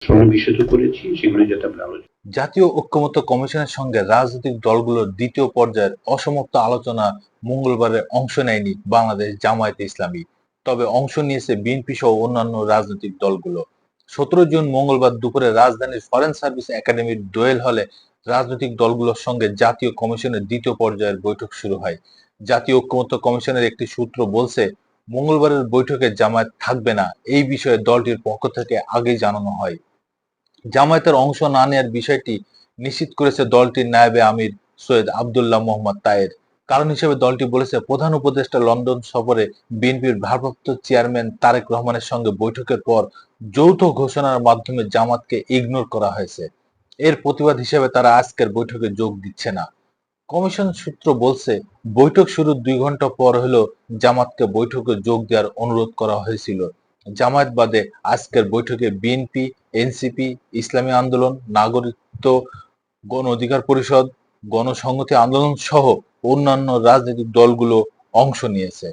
সমাবেশিত করেছি, সেগুলো যাতে আমরা আলোচনা। জাতীয় ঐক্যমত্য কমিশনের সঙ্গে রাজনৈতিক দলগুলোর দ্বিতীয় পর্যায়ের অসমাপ্ত আলোচনা মঙ্গলবারে অংশ নেয়নি বাংলাদেশ জামায়াতে ইসলামী, তবে অংশ নিয়েছে বিএনপি সহ অন্যান্য রাজনৈতিক দলগুলো। 17 জুন মঙ্গলবার দুপুরে রাজধানীর ফরেন সার্ভিস একাডেমির দোয়েল হলে রাজনৈতিক দলগুলোর সঙ্গে জাতীয় কমিশনের দ্বিতীয় পর্যায়ের বৈঠক শুরু হয়। জাতীয় ঐক্যমত্য কমিশনের একটি সূত্র বলছে, মঙ্গলবারের বৈঠকে জামায়াত থাকবে না, এই বিষয়ে দলটির পক্ষ থেকে আগেই জানানো হয়। জামায়াতের অংশ না নেয়ার বিষয়টি নিশ্চিত করেছে দলটির নায়েবে আমির সৈয়দ আব্দুল্লাহ মোহাম্মদ তায়ের। কারণ হিসেবে দলটি বলেছে, প্রধান উপদেষ্টা লন্ডন সফরে বিএনপির ভারপ্রাপ্ত চেয়ারম্যান তারেক রহমানের সঙ্গে বৈঠকের পর যৌথ ঘোষণার মাধ্যমে জামাতকে ইগনোর করা হয়েছে। এর প্রতিবাদ হিসেবে তারা আজকের বৈঠকে যোগ দিচ্ছে না। কমিশন সূত্র বলছে, বৈঠক শুরুর 2 ঘন্টা পর হলেও জামাতকে বৈঠকে যোগ দেওয়ার অনুরোধ করা হয়েছিল। জামায়াত বাদে আজকের বৈঠকে বিএনপি, এনসিপি, ইসলামী আন্দোলন, নাগরিকত্ব গণ অধিকার পরিষদ, গণসংহতি আন্দোলন সহ অন্যান্য রাজনৈতিক দলগুলো অংশ নিয়েছে।